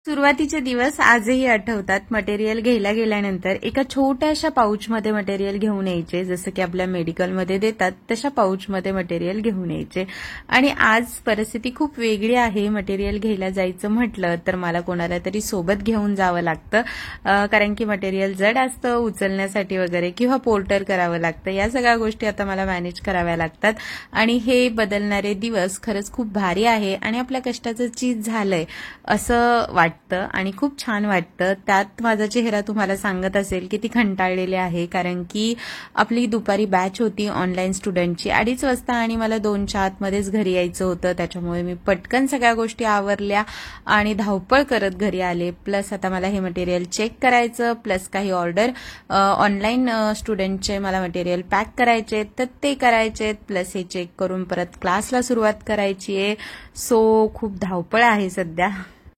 सुरुवातीचे दिवस आजही आठवतात. मटेरियल घ्यायला गेल्यानंतर एका छोट्याशा पाऊचमध्ये मटेरियल घेऊन यायचे, जसं की आपल्या मेडिकलमध्ये देतात तशा पाऊचमध्ये मटेरियल घेऊन यायचे. आणि आज परिस्थिती खूप वेगळी आहे. मटेरियल घ्यायला जायचं म्हटलं तर मला कोणाला तरी सोबत घेऊन जावं लागतं, कारण की मटेरियल जड असतं उचलण्यासाठी वगैरे, किंवा पोर्टर करावं लागतं. या सगळ्या गोष्टी आता मला मॅनेज कराव्या लागतात. आणि हे बदलणारे दिवस खरंच खूप भारी आहे आणि आपल्या कष्टाचं चीज झालंय असं वाटतं आणि खूप छान वाटतं. त्यात माझा चेहरा तुम्हाला सांगत असेल की ती कंटाळलेली आहे, कारण की आपली दुपारी बॅच होती ऑनलाईन स्टुडंटची 2:30 वाजता आणि मला 2च्या आतमध्येच घरी यायचं होतं. त्याच्यामुळे मी पटकन सगळ्या गोष्टी आवरल्या आणि धावपळ करत घरी आले. प्लस आता मला हे मटेरियल चेक करायचं, प्लस काही ऑर्डर ऑनलाईन स्टुडंटचे मला मटेरियल पॅक करायचे तर ते करायचे, प्लस हे चेक करून परत क्लासला सुरुवात करायची आहे. सो खूप धावपळ आहे सध्या.